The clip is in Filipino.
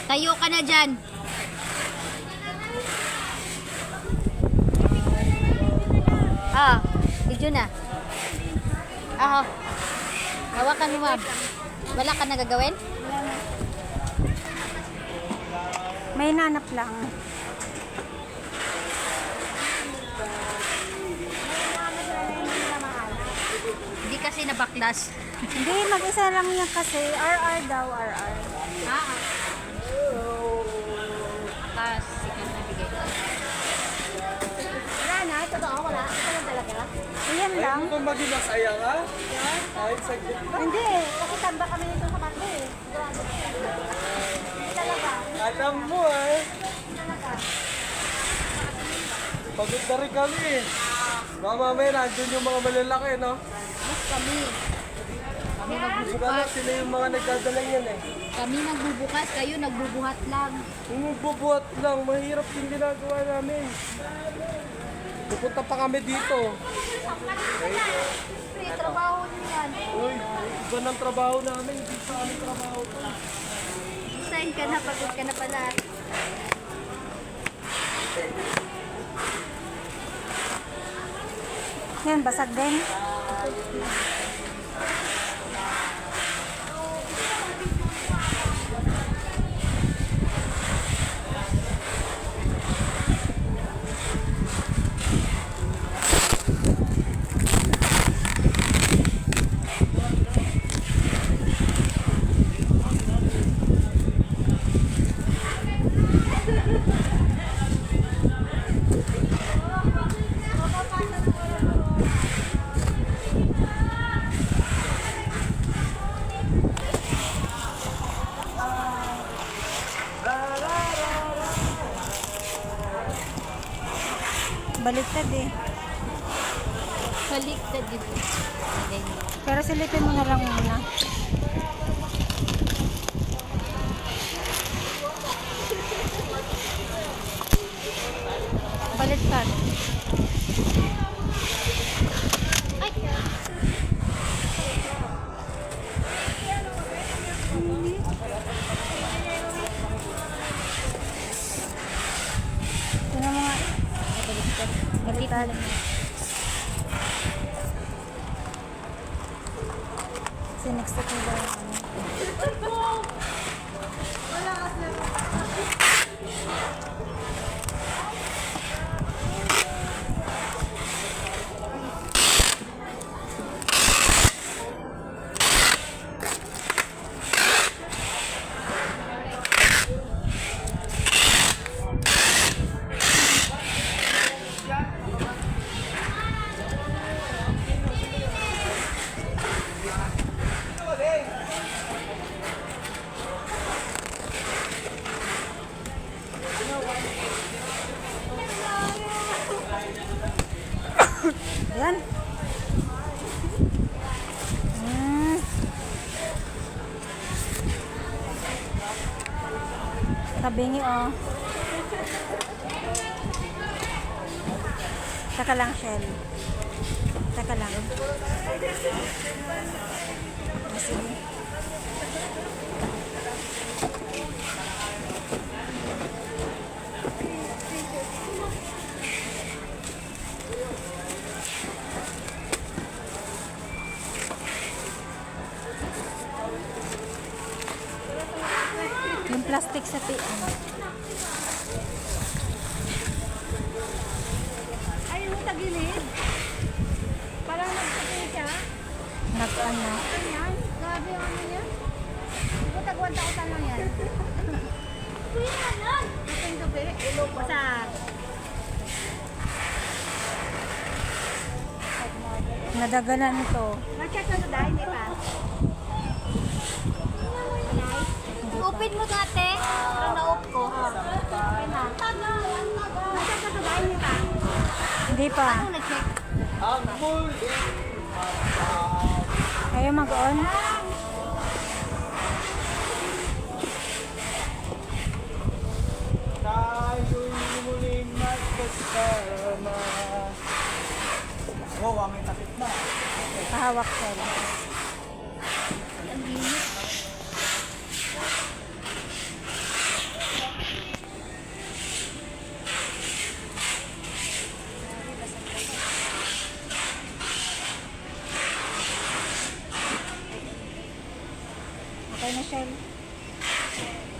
Tayo ka na dyan. Video na. Hawakan mo, ma'am. Wala ka nagagawin? May nanap lang. Hindi kasi nabaklas. Hindi, mag-isa lang yan kasi. RR daw, RR. Bakas. Sikat na bigay. Wala na, totoo, wala. Ito lang talaga. Ayan lang. Kung maging masaya ka, kahit saglit lang. Hindi, kasi tamba kami nito sa kanto eh. Talaga. Alam mo pagod na rin kami eh. Baka mamaya nandun yung mga malalaki, no? Mas kami. Kami Sigurado nagbubukas. sila yung mga nagdadala yan eh. Kami nagbubukas. Kayo nagbubuhat lang. Kung magbubuhat lang, mahirap yung ginagawa namin. Pupunta pa kami dito. Pre, trabaho nyo yan. Uy, iba ng trabaho namin, hindi sa aming trabaho to. Sign ka na. Pagod ka na pala. Yan, basag din. Baliktad eh. Baliktad dito. Pero silipin mo na lang muna. Baliktad. Ay! Tignan mo nga. Baliktad. Sinexted mo ba yung ano? Yan. Tabingi oh. Taka lang, Shell. Taka lang. Sige. Yung plastic sa tiyan. Ay, yung tagilid. Parang nagsabi siya. Nag-ano. Ano yan? Grabe yung ano niya. Ito tag 1,000 lang yan. Ito yung gabi. Basag. Nadaganan to. Ma-check na ito dahil, di ba? Open mo dati. Parang na-off ko. Okay na. Ma-check na ito dahil, di ba? Hindi pa. Anong nag-check? Ang muli. Kayo mag-on. Tayo'y muling magkasama. Oh, may takip na. Pahawak Shell. Ang linis. Okay na, Shell.